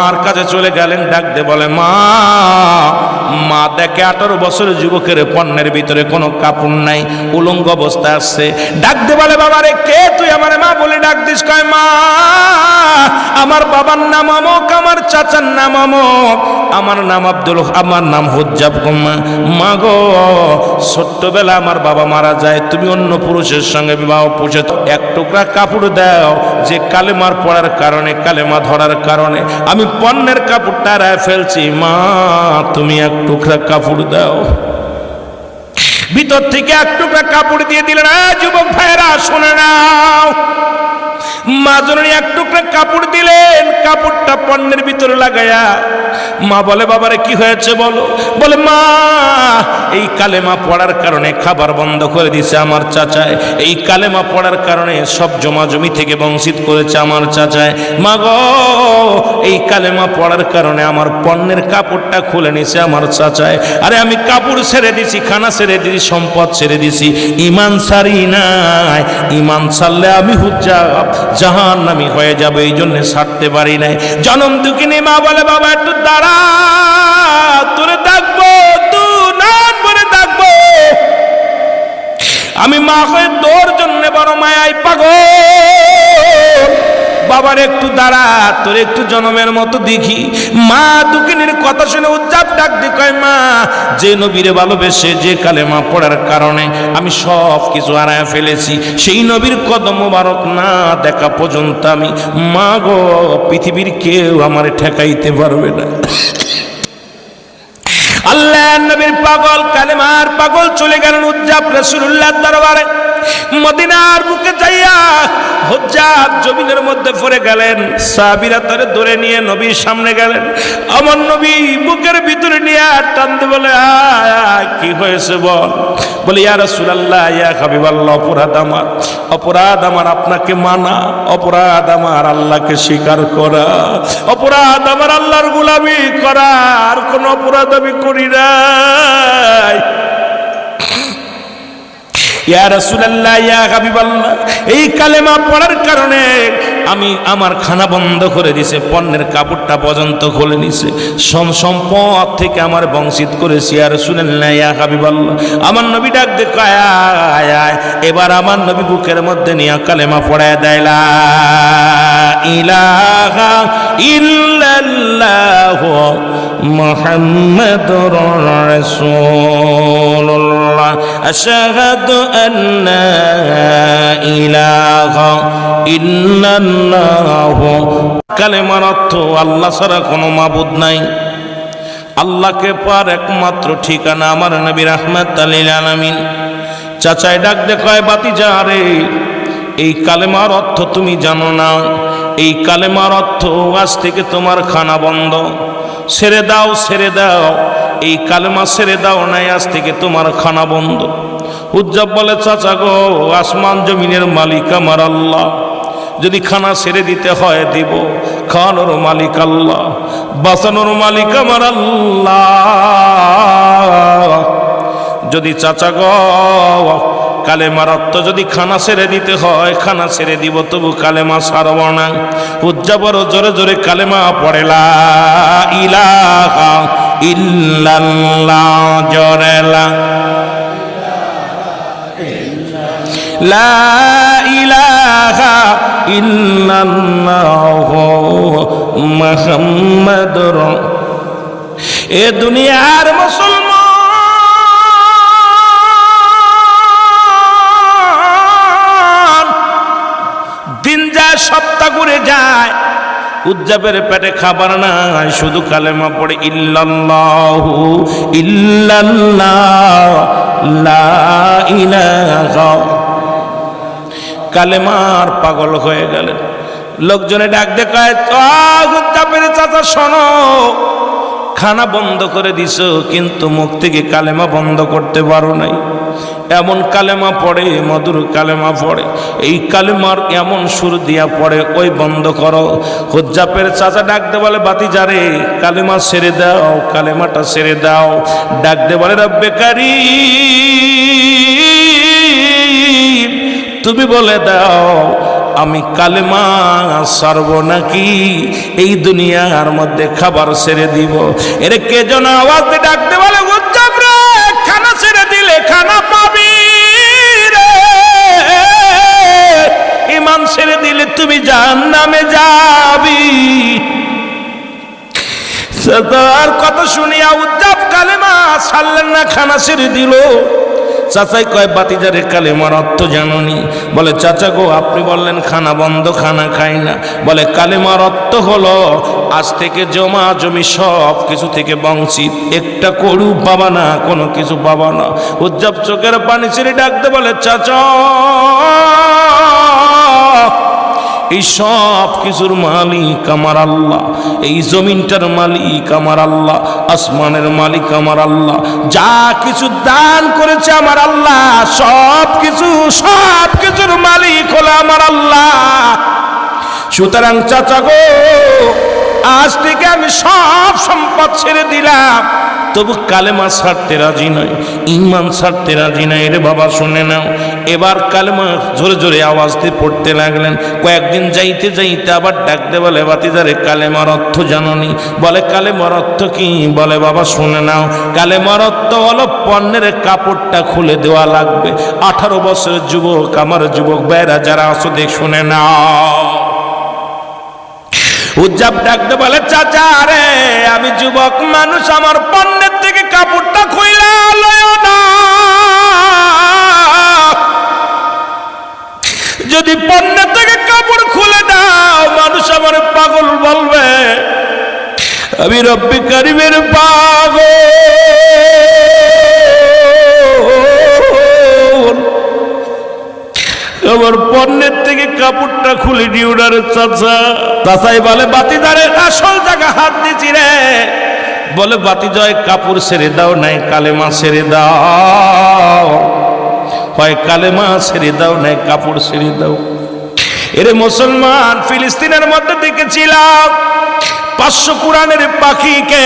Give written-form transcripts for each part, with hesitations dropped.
মার কাছে চলে গেলেন, ডাক দে বলে মা, মা দেখে 18 বছরের যুবকের পণ্যের ভিতরে কোনো কাপড় নাই, উলঙ্গ অবস্থায় আসছে। ডাক দে বলে বাবা রে, কে তুই? আমার মা বলে ডাক দিস। কয় মা, আমার বাবার নাম অমুক, আমার চাচার নাম অমুক, আমার নাম আব্দুল, আমার নাম হুজ্জাব। মা গো, ছোট্টবেলা আমার বাবা মারা যায়, তুমি অন্য পুরুষের সঙ্গে বিবাহ পুষে এক টুকরা কাপড় দাও, যে কালেমার পড়ার কারণে, কালেমা ধরার কারণে আমি পণ্যের কাপড়টা রায় ফেলছি, মা তুমি এক টুকরা কাপড় দাও। ভিতর থেকে এক টুকরা কাপড় দিয়ে দিলেন। যুবক ভাইরা শুনে নাও, মা জননী এক টুকরা কাপড় দিলেন, কাপড়টা পণ্যের ভিতরে লাগায়া মা বলে বাবারে কি হয়েছে বলো? বলে মা, এই কালেমা পড়ার কারণে খাবার বন্ধ করে দিয়েছে আমার চাচায়, এই কালেমা পড়ার কারণে সব জমা জমি থেকে বঞ্চিত করেছে আমার চাচায়। মা গো, এই কালেমা পড়ার কারণে আমার পণ্যের কাপড়টা খুলে নিছে আমার চাচায়। আরে আমি কাপড় ছেড়ে দিছি, খানা ছেড়ে দিছি, সম্পদ ছেড়ে দিছি, ইমান ছাড়ি নাই। ইমান ছাড়লে আমি হুজ্জাব, জাহান্নামী হয়ে যাবে, এই জন্য ছাড়তে পারি নাই। জনম দুঃখিনী মা বলে বাবা একটু দাঁড়া, তোরে ডাকবো, তুই ডাকবো। আমি মা হয়ে তোর জন্য বড় মায়াই পাগল। বাবার একটু দাঁড়া, তোর একটু জনমের মতো দেখি। মা দুঃখিনীর কথা শুনে উজ্জাব ডাক দিয়ে কয় মা, যে নবীরে ভালোবেসে, যে কালেমা পড়ার কারণে আমি সব কিছু হারায় ফেলেছি, সেই নবীর কদম মোবারক না দেখা পর্যন্ত আমি, মা গো, পৃথিবীর কেউ আমারে ঠেকাইতে পারবে না। আল্লাহ নবীর পাগল, কালেমার পাগল চলে গেলেন উজ্জাব রাসূলুল্লাহর দরবারে। মদিনার বুকে যাইয়া হুজ্জাব জমিনের মধ্যে পড়ে গেলেন। সাহাবীরা তারে ধরে নিয়ে নবীর সামনে গেলেন। আমার নবী বুকের ভিতরে নিয়ে টানতে বলে আয় কি হয়েছে বল? বলে ইয়া রাসূলুল্লাহ, ইয়া হাবিবাল্লাহ, অপরাধ আমার আপনাকে মানা, অপরাধ আমার আল্লাহকে স্বীকার করা, অপরাধ আমার আল্লাহর গোলামি করা, আর কোন অপরাধ আমি করি নাই। ইয়া রাসূলুল্লাহ, ইয়া হাবিবাল্লাহ, এই কালেমা পড়ার কারণে আমি আমার খানা বন্ধ করে দিয়েছে, পণ্যের কাপড়টা পর্যন্ত খুলে নিছে, সম্পদ থেকে আমার বঞ্চিত করেছি। ইয়া রাসূলুল্লাহ, ইয়া হাবিবাল্লাহ, আমার নবী ডাক দে কয় আয় আয়। এবার আমার নবী বুকের মধ্যে নিয়ে কালেমা পড়ায় দেয়, লা ইলাহা ইল্লাল্লাহ মুহাম্মাদুর রাসূলুল্লাহ, আশহাদু আন্না ইলাহা ইল্লাল্লাহ। কালেমার অর্থ আল্লাহ ছাড়া কোনো মাবুদ নাই, আল্লাহকে পার একমাত্র ঠিকানা আমার নবী রাহমাতুল লিল আলামিন। চাচাই ডাক দে কয় বাতিজা রে, এই কালেমার অর্থ তুমি জানো না? এই কালেমার অর্থ আজ থেকে তোমার খানা বন্ধ, ছেড়ে দাও, ছেড়ে দাও, এই কালেমা ছেড়ে দাও, নাই আজ থেকে তোমার খানা বন্ধ। উজ্জাব বলে চাচা গো, আসমান জমিনের মালিক আমার আল্লাহ, যদি খানা ছেড়ে দিতে হয় দিব, খাওয়ানোর মালিক আল্লাহ, বাঁচানোর মালিক আমার আল্লাহ। যদি চাচা গো কালেমার অর্থ যদি খানা ছেড়ে দিতে হয়, খানা ছেড়ে দিব, তবু কালেমা ছাড়ব না। উজ্জাব বড় জোরে জোরে কালেমা পড়ে, লা ইলাহা ইল্লাল্লাহ, জোরে লা ইলাহা ইল্লাল্লাহ মুহাম্মাদুর। এ দুনিয়ার মুসলমান, দিন যায় সপ্তাহ ঘুরে যায়, উজ্জাবের পেটে খাবার নাই, শুধু কালেমা পড়ে ইল্লাল্লাহু ইল্লাল্লাহ লা ইলাহা। কালেমার পাগল হয়ে গেলেন। লোকজনে ডাক দেখায়, উজ্জাবের চাচা শোনো, খানা বন্ধ করে দিছ, কিন্তু মুখ থেকে কালেমা বন্ধ করতে পারো নাই। এমন কালেমা পড়ে, মধুর কালেমা পড়ে, এই কালেমার এমন সুর দিয়া পড়ে, ওই বন্ধ করো। হুজ্জাবের চাচা ডাকতে বলে বাতিজা রে, কালেমা ছেড়ে দাও, কালেমাটা ছেড়ে দাও। ডাকতে বলে রব্বে কারীম, তুমি বলে দাও আমি কালেমা ছাড়ব নাকি এই দুনিয়ার মধ্যে খাবার ছেড়ে দিব? এরে কে যেন আওয়াজ দিয়ে ডাকতে বলে, উজ্জাব রে, খানা ছেড়ে দিলে খানা পাবি রে, ঈমান ছেড়ে দিলে তুমি জাহান্নামে যাবি। তার কথা শুনিয়া উজ্জাব কালেমা ছাড়লেন না, খানা ছেড়ে দিল। চাচাই কয়, বাতিজারে কালেমার অর্থ জানোনি? বলে, চাচা গো, আপনি বললেন খানা বন্ধ, খানা খাই না। বলে, কালেমার অর্থ হলো আজ থেকে জমা জমি সব কিছু থেকে বঞ্চিত, একটা করু পাবা না, কোনো কিছু পাবা না। উজ্জাব চোখের পানি ছেড়ে ডাকতে বলে, চাচা এই সব কিছুর মালিক আমার আল্লাহ, এই জমিনটার মালিক আমার আল্লাহ, আসমানের মালিক আমার আল্লাহ, যা কিছু দান করেছে আমার আল্লাহ, সব কিছুর মালিক হলো আমার আল্লাহ। সুতরাং চাচা গো, আজ থেকে আমি সব সম্পদ ছেড়ে দিলাম, তবু কালেমা ছাড়তে রাজি নয়, ঈমান ছাড়তে রাজি নাই। রে বাবা শুনে নাও, এবার কালেমা জোরে জোরে আওয়াজ দিয়ে পড়তে লাগলেন। কয়েকদিন যাইতে যাইতে আবার ডাকতে বলে, বাতিজারে কালেমার অর্থ জানোনি? বলে, কালেমার অর্থ কি? বলে, বাবা শুনে নাও, কালেমার অর্থ হলো পণ্যের কাপড়টা খুলে দেওয়া লাগবে। 18 বছরের যুবক, আমার যুবক ভাইরা যারা আছো দেখ শুনে নাও। উজ্জাব ডাকতে বলে, চাচা রে, আমি যুবক মানুষ, আমার পণ্যের থেকে কাপড়টা খুইলা লয় না। যদি পণ্যের থেকে কাপড় খুলে দাও, মানুষ আমার পাগল বলবে, আমি রব্বি কারিমের পাগল। আমার পণ্যের থেকে কাপড়টা খুলে দিও না রে চাচা। চাচাই বলে, বাতিজারে আসল জায়গা হাত দিছি রে। বলে, বাতিজয় কাপড় ছেড়ে দাও, নাই কালেমা ছেড়ে দাও। হয় কালেমা ছেড়ে দাও, নাই কাপড় ছেড়ে দাও। এরে মুসলমান, ফিলিস্তিনের মধ্যে দেখেছিলাম 500 কোরআনের পাখিকে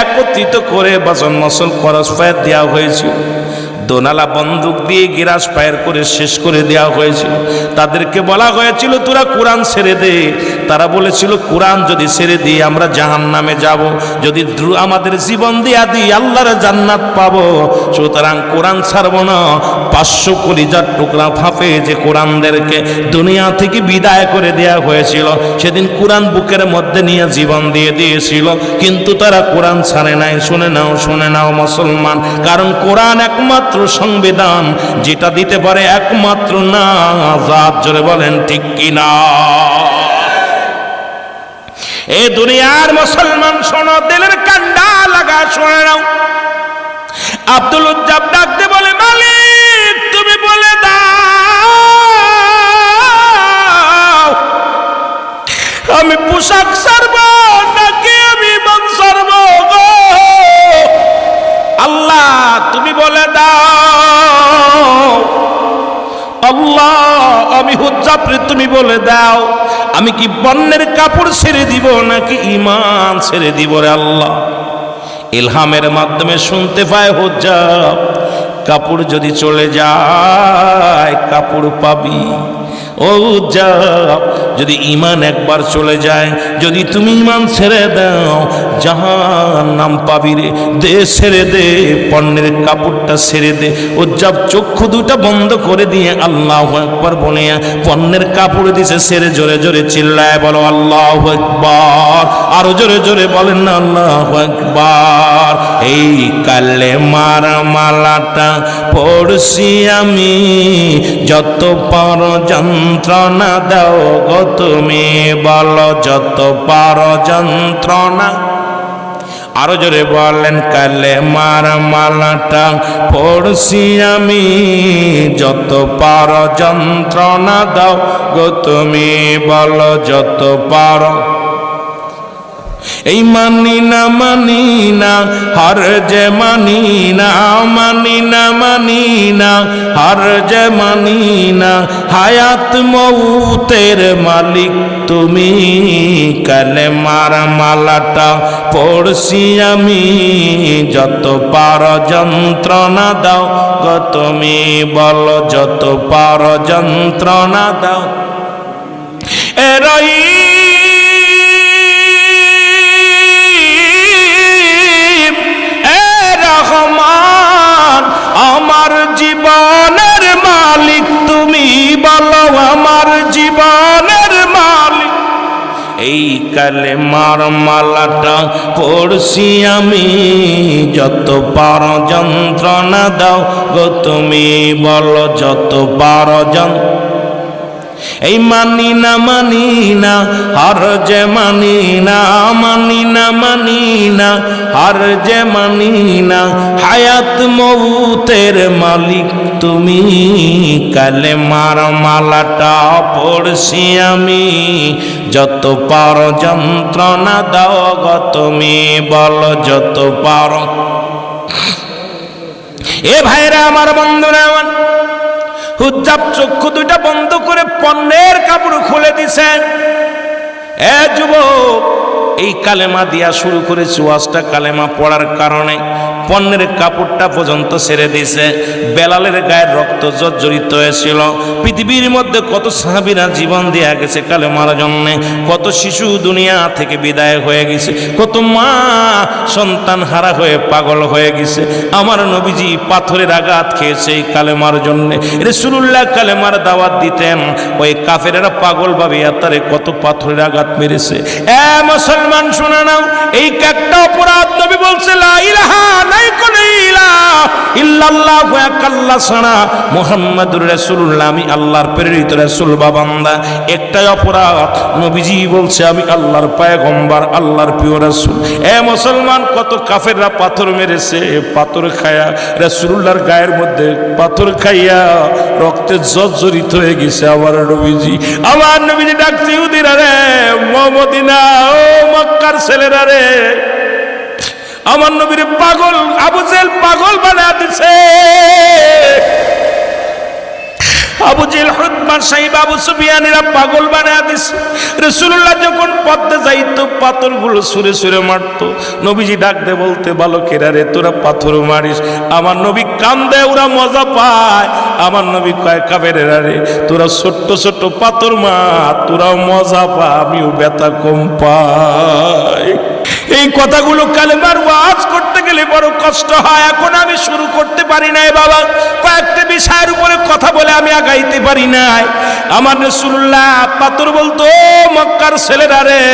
একত্রিত করে বাজন মসল খরচ ফায়ার দেওয়া হয়েছিল। দোনালা বন্দুক দিয়ে গিরাস ফায়ার করে শেষ করে দেওয়া হয়েছিল। তাদেরকে বলা হয়েছিল, তোরা কোরআন ছেড়ে দে। তারা বলেছিল, কোরআন যদি ছেড়ে দিই আমরা জাহান্নামে যাব, যদি আমাদের জীবন দিয়া দিই আল্লাহর জান্নাত পাবো। সুতরাং কোরআন ছাড়ব না। 500 কলিজার টুকরা ফাঁপে যে কোরআনদেরকে দুনিয়া থেকে বিদায় করে দেওয়া হয়েছিল, সেদিন কোরআন বুকের মধ্যে নিয়ে জীবন দিয়ে দিয়েছিল, কিন্তু তারা কোরআন ছাড়ে নাই। শুনে নাও মুসলমান, কারণ কোরআন একমাত্র সংবিধান যেটা দিতে পারে একমাত্র না আজাদ। জোরে বলেন ঠিক কিনা? এই দুনিয়ার মুসলমান শোনো, দিলের কান্ডা লাগা শুনে নাও। আব্দুল উজ্জাব ডাকতে বলে, মালিক তুমি বলে দাও, আমি পোশাক ছাড়ব নাকি আমি ঈমান ছাড়ব গো? আল্লাহ তুমি বলে দাও। আল্লাহ আমি হুজ্জাব রে, তুমি বলে দাও, আমি কি বন্যের কাপড় ছেড়ে দিব নাকি ঈমান ছেড়ে দিব রে আল্লাহ? ইলহামের মাধ্যমে শুনতে পায়, হুজ্জাব কাপড় যদি চলে যায় কাপড় পাবি। ও হুজ্জাব, যদি ঈমান একবার চলে যায়, যদি তুমি ঈমান ছেড়ে দাও জাহান্নাম পাবি রে। দে ছেড়ে দে, পণ্যের কাপড়টা ছেড়ে দে। হুজ্জাব চক্ষু দুটা বন্ধ করে দিয়ে আল্লাহু আকবার বলে পণ্যের কাপড় দিছে ছেড়ে জোরে জোরে চিল্লায় বলো আল্লাহু আকবার। আরো জোরে জোরে বলেন না আল্লাহু আকবার। এই কালেমার মালাটা পড়ছি আমি, যত পারো যন্ত্রণা দাও গো তুমি, বলো যত পারো যন্ত্রণা। আরো জোরে বলেন, কালেমার মালাটা পড়ছি আমি, যত পারো যন্ত্রণা দাও গো তুমি, বলো যত পারো। এই মানি না হার যে মানি না, মানি না হার যে মানি না, হায়াত মৌতের মালিক তুমি, কালেমার মালাটা পড়ছি আমি, যত পারো যন্ত্রণা দাও গো তুমি, বলো যত পারো যন্ত্রণা দাও। এ রহিম এ রহমান আমার জীবনের মালিক তুমি বলো আমার জীবনের মালিক। এই কালেমার মালাটা পড়ছি আমি, যত পার যন্ত্রণা দাও গো তুমি বলো যত পার এই মানি না হার যে মানি না হার যে মানি না হায়াত মউতের মালিক তুমি। কালেমার মালাটা পড়ছি আমি, যত পার যন্ত্রণা দাও গো তুমি বলো যত পার। এ ভাইরা আমার, বন্ধুরা আমার, হুজ্জাব চক্ষু দুইটা বন্ধ করে পণ্যের কাপড় খুলে দিছেন। এ যুবক, এই কালেমা দিয়া শুরু করেছি ওয়াজটা, কালেমা পড়ার কারণে পণ্যের কাপড়টা পর্যন্ত ছেড়ে দিয়েছে। বেলালের গায়ের রক্ত জর্জরিত হয়েছিল। পৃথিবীর মধ্যে কত সাহাবীরা জীবন দেয়া গেছে কালেমার জন্য, কত শিশু দুনিয়া থেকে বিদায় হয়ে গেছে, কত মা সন্তান হারা হয়ে পাগল হয়ে গেছে। আমার নবীজি পাথরের আঘাত খেয়েছে এই কালেমার জন্য। রাসূলুল্লাহ কালেমার দাওয়াত দিতেন, ওই কাফেরেরা পাগল ভাবিয়া তারে কত পাথরের আঘাত মেরেছে। এ মুসলমান শুনে নাও, এই একটা অপরাধ নবী বলছে লা ইলাহা ইল্লাল্লাহু আল্লাহ ছাড়া মুহাম্মাদুর রাসূলুল্লাহ, আমি আল্লাহর প্রেরিত রাসূল বা বান্দা। একটাই অপরাধ, নবীজি বলছে আমি আল্লাহর পয়গম্বর, আল্লাহর প্রিয় রাসূল। এ মুসলমান, কত কাফেররা পাথর মেরেছে, পাথর খায়া রাসূলুল্লাহর গায়ের মধ্যে পাথর খাইয়া রক্তে জর্জরিত হয়ে গেছে আমার নবীজি ডাকছে ইহুদিরা রে, মদিনা ও মক্কার ছেলেরা রে, আমার নবীর পাগল আবু জেল পাগল বানায় দিছে। আবু জেল, উতবা, সাইবা, আবু সুফিয়ানেরা পাগল বানায় দিছে। রাসূলুল্লাহ যখন পথে যাইতো পাথরগুলো ছুঁড়ে ছুঁড়ে মারতো। নবীজি ডাক দে বলতে, বালকেরা রে তোরা পাথর মারিস। আমার নবী কান্দে, ওরা মজা পায়। আমার নবী কয় কাফেরেরা রে তোরা ছোট্ট ছোট্ট পাথর মার, তোরাও মজা পা, আমিও ব্যথা কম পাই। এই কথাগুলো কালেমার ওয়াজ করতে গেলে বড় কষ্ট হয়। এখন আমি শুরু করতে পারি নাই বাবা, কয়েকটা বিষয়ের উপরে কথা বলে আমি আগাইতে পারি নাই। আমার রাসূলুল্লাহ পাথর বলতো, মক্কার ছেলেরা রে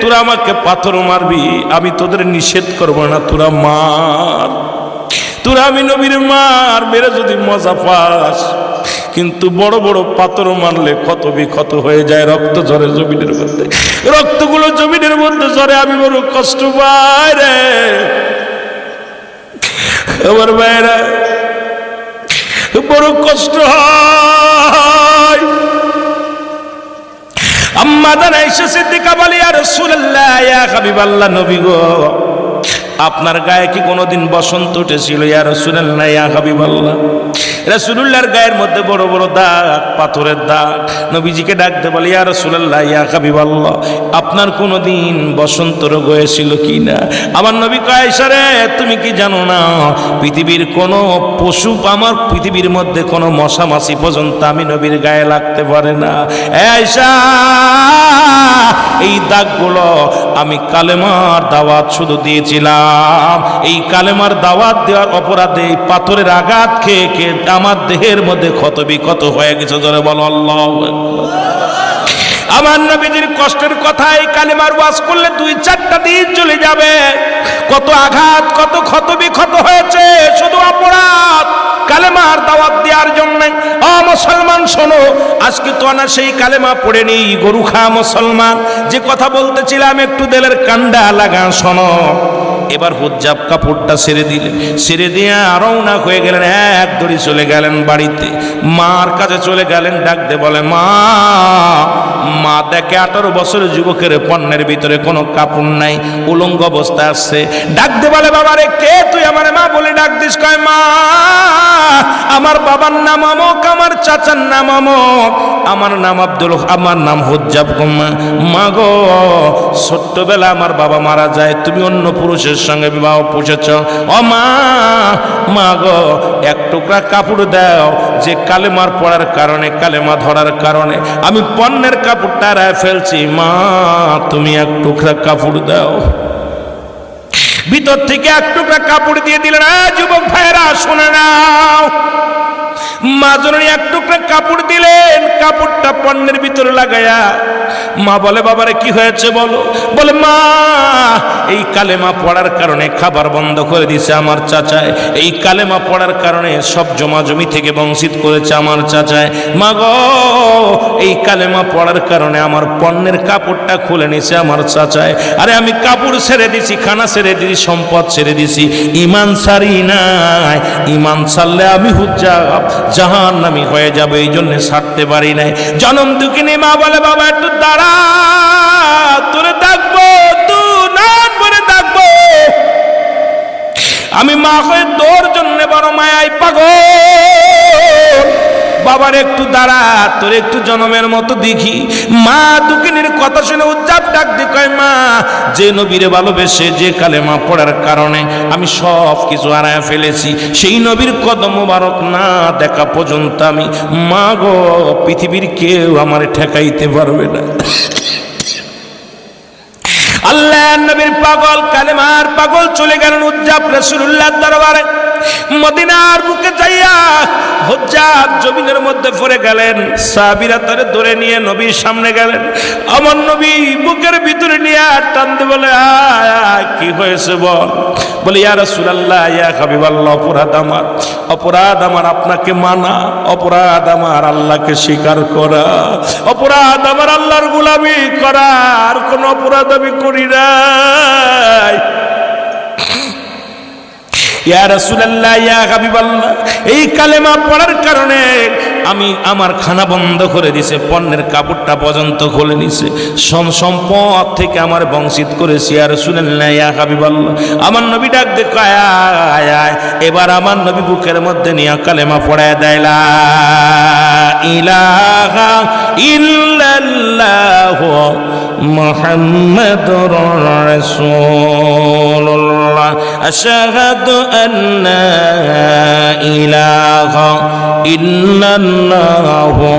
তোরা আমাকে পাথর মারবি, আমি তোদের নিষেধ করব না, তোরা মার, তোরা আমি নবীর মার, মেরে যদি মজা পাস। কিন্তু বড় বড় পাথর মারলে ক্ষত বিক্ষত হয়ে যায়, রক্ত ঝরে জমিনের মধ্যে, রক্তগুলো জমিনের মধ্যে ঝরে, আমি বড় কষ্ট পাই রে আমার ভাইরা, বড় কষ্ট হয়। আম্মা জান আয়েশা সিদ্দিকা বলে, ইয়া রাসূলুল্লাহ, ইয়া হাবিবাল্লাহ, নবী গো আপনার গায়ে কি কোনোদিন বসন্ত উঠেছিল? ইয়া রাসূলুল্লাহ, ইয়া হাবিবাল্লাহ। রাসূলুল্লাহর গায়ের মধ্যে বড় বড় দাগ, পাথরের দাগ। নবীজিকে ডাকতে বলে, ইয়া রাসূলুল্লাহ, ইয়া হাবিবাল্লাহ, আপনার কোনোদিন বসন্ত রোগ হয়েছিল কি না? আমার নবী কয়, আয়েশা রে তুমি কি জানো না, পৃথিবীর কোনো পশু, আমার পৃথিবীর মধ্যে কোনো মশা মাছি পর্যন্ত আমি নবীর গায়ে লাগতে পারে না। আয়েশা, এই দাগগুলো আমি কালেমার দাওয়াত শুধু দিয়েছিলাম। এই কালেমার দাওয়াত দেওয়ার অপরাধে পাথরের আঘাত খেয়ে খেয়ে আমার দেহের মধ্যে ক্ষত বিক্ষত হয়ে গেছে। জোরে বলো আল্লাহু আকবার। আমার নবীজির কষ্টের কথা, এই কালেমার ওয়াজ করলে 2-4টা দিন চলে যাবে। কত আঘাত, কত ক্ষত বিক্ষত হয়েছে, শুধু অপরাধ কালেমার দাওয়াত দেওয়ার জন্য। মুসলমান শোনো, আজকে তো না সেই কালেমা পড়ে নেই, গরু খা মুসলমান। যে কথা বলতেছিলাম, একটু দিলের কান্ডা লাগা শোনো। এবার হুজ্জাব কাপড়টা ছেড়ে দিলেন, ছেড়ে দিয়ে রওনা হয়ে গেলেন, এক দড়ি চলে গেলেন বাড়িতে, মার কাছে চলে গেলেন। ডাকতে বলে, মা, মা দেখে 18 বছরের যুবকের পণ্যের ভিতরে কোনো কাপড় নাই, উলঙ্গ অবস্থায় আসছে। ডাকতে বলে, বাবা রে কে তুই? আমার মা বলে ডাক দিস। কয়, মা আমার বাবার নাম আমক, আমার চাচার নাম আমক, আমার নাম আব্দুল, আমার নাম হুজ্জাব। মা গো ছোট্টবেলা আমার বাবা মারা যায়, তুমি অন্য পুরুষের পুরুষের সঙ্গে বিবাহ পুষেছ, ও মা, মা গো এক টুকরা কাপড় দাও, যে কালেমার পড়ার কারণে, কালেমা ধরার কারণে আমি পণ্যের কাপড়টা হারায় ফেলছি, মা তুমি এক টুকরা কাপড় দাও। ভিতর থেকে এক টুকরা কাপড় দিয়ে দিলেন। যুবক ভাইয়েরা শুনে নাও, মা জননী এক টুকরা কাপড় দিলেন, কাপড়টা পণ্যের ভিতরে লাগায়া মা বলে, বাবারে কি হয়েছে বলো? বলে, মা এই কালেমা পড়ার কারণে খাবার বন্ধ করে দিছে আমার চাচায়, এই কালেমা পড়ার কারণে সব জমা জমি থেকে বঞ্চিত করেছে আমার চাচায়, মা গো এই কালেমা পড়ার কারণে আমার পণ্যের কাপড়টা খুলে নিছে আমার চাচায়। আরে আমি কাপড় ছেড়ে দিছি, খানা ছেড়ে দিছি, সম্পদ ছেড়ে দিছি, ইমান ছাড়ি নাই। ইমান ছাড়লে আমি হুজ্জাব জাহান্নামী হয়ে যাবে, এই জন্য ছাড়তে পারি নাই। জনম দুঃখিনী মা বলে, বাবা একটু দাঁড়া, তোরে ডাকবো, তুই নাম করে ডাকবো। আমি মা হয়ে তোর জন্য বড় মায়াই পাগল, বাবার একটু দাঁড়া, তোর একটু জনমের মতো দেখি। মা দুঃখিনীর কথা শুনে উজ্জাব ডাক দিয়ে কয়, মা যে নবীরে ভালোবেসে, যে কালেমা পড়ার কারণে আমি সব কিছু হারায় ফেলেছি, সেই নবীর কদম মোবারক না দেখা পর্যন্ত আমি, মা গো পৃথিবীর কেউ আমার ঠেকাইতে পারবে না। আল্লাহ নবীর পাগল, কালেমার পাগল চলে গেলেন উজ্জাব রাসূলুল্লাহর দরবারে। মদিনার বুকে যাইয়া হুজ্জাব জমিনের মধ্যে পড়ে গেলেন। সাহাবীরা তারে ধরে নিয়ে নবীর সামনে গেলেন। আমার নবী বুকের ভিতরে নিয়ে টান দিয়ে বলে, আয় কি হয়েছে বল? বলে, ইয়া রাসূলুল্লাহ, ইয়া হাবিবাল্লাহ, অপরাধ আমার, অপরাধ আমার আপনাকে মানা, অপরাধ আমার আল্লাহকে স্বীকার করা, অপরাধ আমার আল্লাহর গোলামি করা, আর কোন অপরাধ আমি করি নাই। ইয়া রাসূলুল্লাহ, ইয়া হাবিবাল্লাহ, এই কালেমা পড়ার কারণে আমি আমার খানা বন্ধ করে দিছে, পণ্যের কাপড়টা পর্যন্ত খুলে নিছে, সম্পদ থেকে আমার বঞ্চিত করেছি। ইয়া রাসূলুল্লাহ, ইয়া হাবিবাল্লাহ, আমার নবী ডাক দেখো, আয় আয়। এবার আমার নবী বুকের মধ্যে নিয়ে কালেমা পড়ায় দেয়, লা ইলাহা ইল্লাল্লাহু মুহাম্মাদুর রাসূলুল্লাহ, আশহাদু আন্না ইলাহা ইল্লাল্লাহু